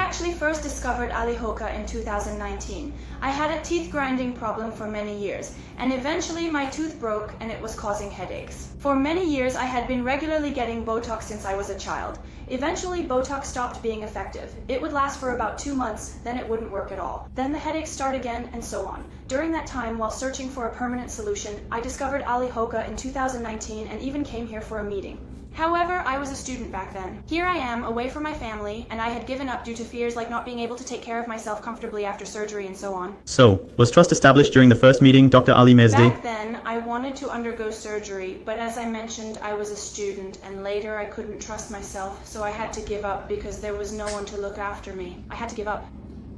actually first discovered alihoka in 2019. I had a teeth grinding problem for many years, and eventually my tooth broke and it was causing headaches. For many years I had been regularly getting Botox since I was a child. Eventually Botox stopped being effective. It would last for about 2 months, then it wouldn't work at all. Then the headaches start again, and so on. During that time, while searching for a permanent solution, I discovered alihoka in 2019 and even came here for a meeting. However, I was a student back then. Here I am, away from my family, and I had given up due to fears like not being able to take care of myself comfortably after surgery and so on. So, was trust established during the first meeting, Dr. Ali Mezdeği? Back then, I wanted to undergo surgery, but as I mentioned, I was a student, and later I couldn't trust myself, so I had to give up because there was no one to look after me. I had to give up.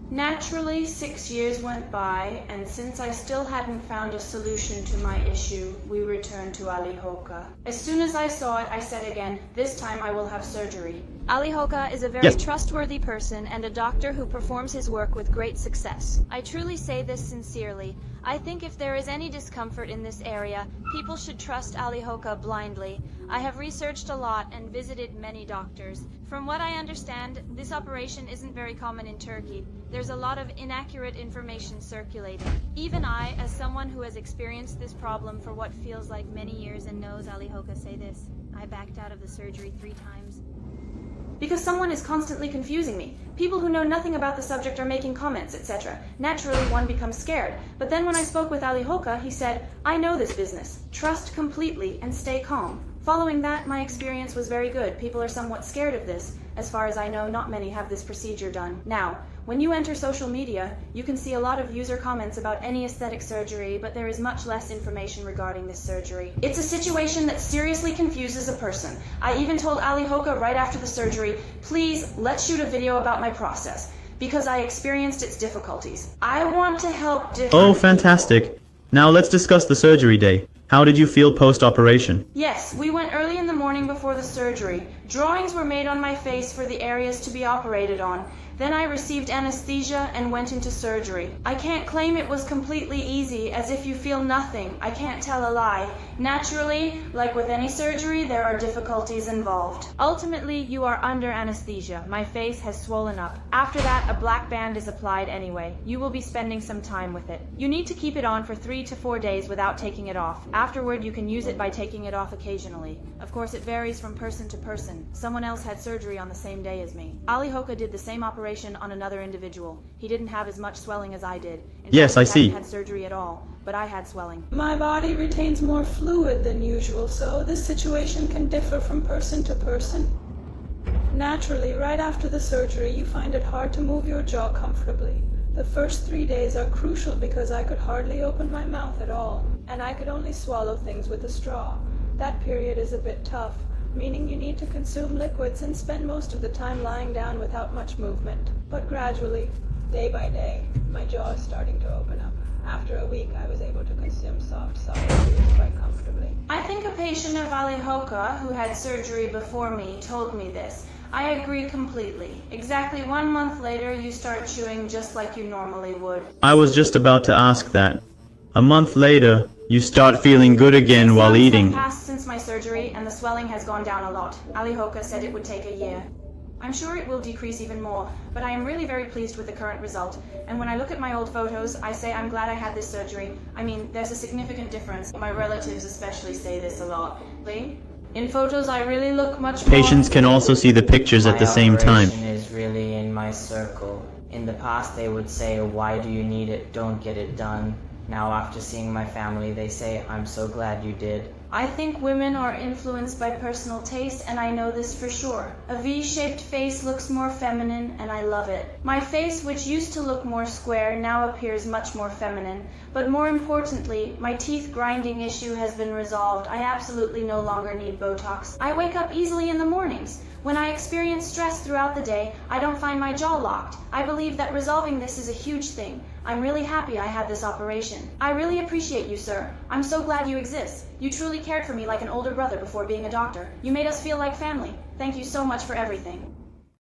Naturally, 6 years went by, and since I still hadn't found a solution to my issue, we returned to alihoka. As soon as I saw it, I said again, this time I will have surgery. alihoka is a very trustworthy person and a doctor who performs his work with great success. I truly say this sincerely. I think if there is any discomfort in this area, people should trust alihoka blindly. I have researched a lot and visited many doctors. From what I understand, this operation isn't very common in Turkey. There's a lot of inaccurate information circulating. Even I, as someone who has experienced this problem for what feels like many years and knows alihoka say this, I backed out of the surgery 3 times. Because someone is constantly confusing me. People who know nothing about the subject are making comments, etc. Naturally, one becomes scared. But then when I spoke with alihoka, he said, I know this business. Trust completely and stay calm. Following that, my experience was very good. People are somewhat scared of this. As far as I know, not many have this procedure done. Now, when you enter social media, you can see a lot of user comments about any aesthetic surgery, but there is much less information regarding this surgery. It's a situation that seriously confuses a person. I even told alihoka right after the surgery, please, let's shoot a video about my process, because I experienced its difficulties. I want to help Oh, fantastic. Now let's discuss the surgery day. How did you feel post-operation? Yes, we went early in the morning before the surgery. Drawings were made on my face for the areas to be operated on. Then I received anesthesia and went into surgery. I can't claim it was completely easy, as if you feel nothing. I can't tell a lie. Naturally, like with any surgery, there are difficulties involved. Ultimately, you are under anesthesia. My face has swollen up. After that, a black band is applied anyway. You will be spending some time with it. You need to keep it on for 3 to 4 days without taking it off. Afterward, you can use it by taking it off occasionally. Of course, it varies from person to person. Someone else had surgery on the same day as me. alihoka did the same operation on another individual. He didn't have as much swelling as I did. Yes, I see. He hadn't had surgery at all, but I had swelling. My body retains more fluid than usual, so this situation can differ from person to person. Naturally, right after the surgery, you find it hard to move your jaw comfortably. The first 3 days are crucial because I could hardly open my mouth at all, and I could only swallow things with a straw. That period is a bit tough, meaning you need to consume liquids and spend most of the time lying down without much movement. But gradually, day by day, my jaw is starting to open up. After a week, I was able to consume soft solid foods quite comfortably. I think a patient of alihoka who had surgery before me told me this. I agree completely. Exactly 1 month later, you start chewing just like you normally would. I was just about to ask that. A month later, you start feeling good again while eating. Months have passed since my surgery, and the swelling has gone down a lot. alihoka said it would take a year. I'm sure it will decrease even more, but I am really very pleased with the current result. And when I look at my old photos, I say I'm glad I had this surgery. I mean, there's a significant difference. My relatives especially say this a lot. In photos, I really look much more... Patients can also see the pictures at the same time. My operation is really in my circle. In the past, they would say, why do you need it? Don't get it done. Now, after seeing my family, they say, I'm so glad you did. I think women are influenced by personal taste, and I know this for sure. A V-shaped face looks more feminine, and I love it. My face, which used to look more square, now appears much more feminine. But more importantly, my teeth grinding issue has been resolved. I absolutely no longer need Botox. I wake up easily in the mornings. When I experience stress throughout the day, I don't find my jaw locked. I believe that resolving this is a huge thing. I'm really happy I had this operation. I really appreciate you, sir. I'm so glad you exist. You truly cared for me like an older brother before being a doctor. You made us feel like family. Thank you so much for everything.